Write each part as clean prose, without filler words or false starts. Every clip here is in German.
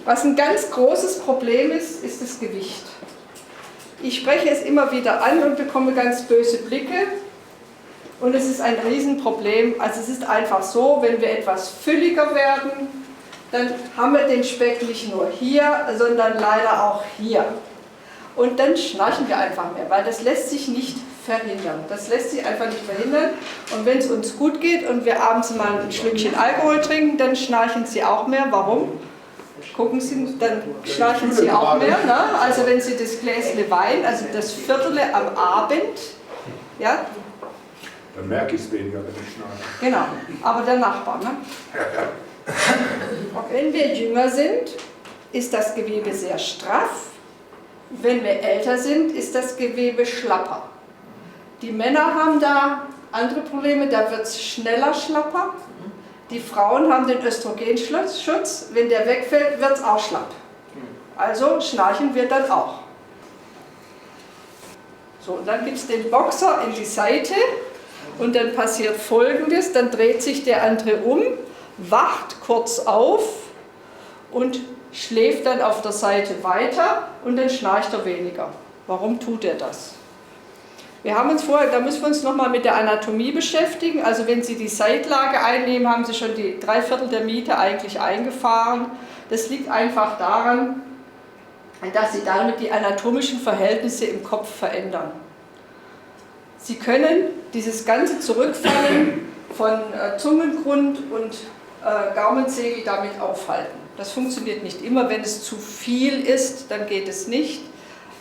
Was ein ganz großes Problem ist, ist das Gewicht. Ich spreche es immer wieder an und bekomme ganz böse Blicke. Und es ist ein Riesenproblem. Also es ist einfach so, wenn wir etwas fülliger werden, dann haben wir den Speck nicht nur hier, sondern leider auch hier. Und dann schnarchen wir einfach mehr, weil das lässt sich nicht verhindern. Das lässt sich einfach nicht verhindern. Und wenn es uns gut geht und wir abends mal ein Schlückchen Alkohol trinken, dann schnarchen Sie auch mehr. Warum? Gucken Sie, dann schnarchen Sie auch mehr. Ne? Also wenn Sie das Gläsle Wein, also das Viertel am Abend, ja, dann merke ich es weniger, wenn ich schnarche. genau, aber der Nachbar. Ne? Wenn wir jünger sind, ist das Gewebe sehr straff. Wenn wir älter sind, ist das Gewebe schlapper. Die Männer haben da andere Probleme, da wird es schneller schlapper. Die Frauen haben den Östrogenschutz, wenn der wegfällt, wird es auch schlapp. Also schnarchen wir dann auch. So, und dann gibt es den Boxer in die Seite und dann passiert Folgendes, dann dreht sich der andere um, wacht kurz auf und schläft dann auf der Seite weiter und dann schnarcht er weniger. Warum tut er das? Wir haben uns vorher, da müssen wir uns nochmal mit der Anatomie beschäftigen. Also wenn Sie die Seitlage einnehmen, haben Sie schon die 3/4 der Miete eigentlich eingefahren. Das liegt einfach daran, dass Sie damit die anatomischen Verhältnisse im Kopf verändern. Sie können dieses ganze Zurückfallen von Zungengrund und Gaumensegel damit aufhalten. Das funktioniert nicht immer. Wenn es zu viel ist, dann geht es nicht.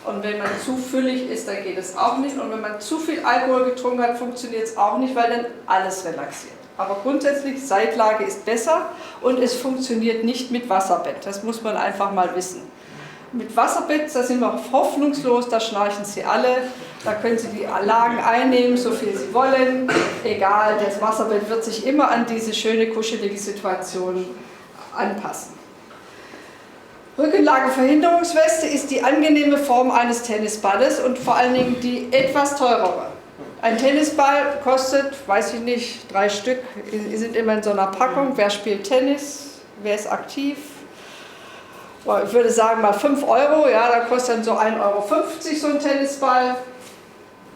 Und wenn man zu füllig ist, dann geht es auch nicht. Und wenn man zu viel Alkohol getrunken hat, funktioniert es auch nicht, weil dann alles relaxiert. Aber grundsätzlich, Seitlage ist besser und es funktioniert nicht mit Wasserbett. Das muss man einfach mal wissen. Mit Wasserbett, da sind wir hoffnungslos, da schnarchen Sie alle. Da können Sie die Lagen einnehmen, so viel Sie wollen. Egal, das Wasserbett wird sich immer an diese schöne, kuschelige Situation anpassen. Rückenlageverhinderungsweste ist die angenehme Form eines Tennisballes und vor allen Dingen die etwas teurere. Ein Tennisball kostet, weiß ich nicht, 3 Stück, die sind immer in so einer Packung. Wer spielt Tennis? Wer ist aktiv? Ich würde sagen mal 5 €, ja, da kostet dann so 1,50 € so ein Tennisball.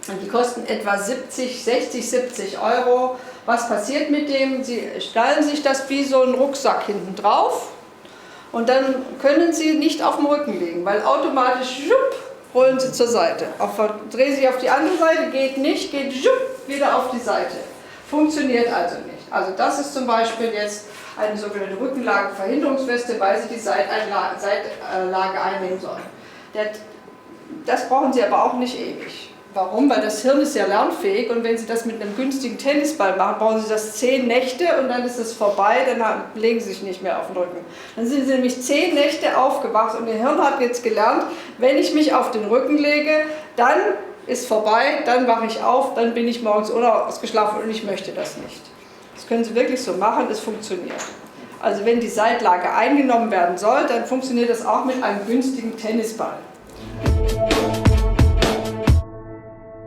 Und die kosten etwa 60, 70 €. Was passiert mit dem? Sie stellen sich das wie so einen Rucksack hinten drauf. Und dann können Sie nicht auf dem Rücken liegen, weil automatisch rollen Sie zur Seite. Drehen Sie auf die andere Seite, geht nicht, geht wieder auf die Seite. Funktioniert also nicht. Also das ist zum Beispiel jetzt eine sogenannte Rückenlagenverhinderungsweste, weil Sie die Seitlage einnehmen sollen. Das brauchen Sie aber auch nicht ewig. Warum? Weil das Hirn ist ja lernfähig und wenn Sie das mit einem günstigen Tennisball machen, brauchen Sie das 10 Nächte und dann ist es vorbei, dann legen Sie sich nicht mehr auf den Rücken. Dann sind Sie nämlich 10 Nächte aufgewacht und Ihr Hirn hat jetzt gelernt, wenn ich mich auf den Rücken lege, dann ist vorbei, dann wache ich auf, dann bin ich morgens unausgeschlafen und ich möchte das nicht. Das können Sie wirklich so machen, es funktioniert. Also wenn die Seitlage eingenommen werden soll, dann funktioniert das auch mit einem günstigen Tennisball.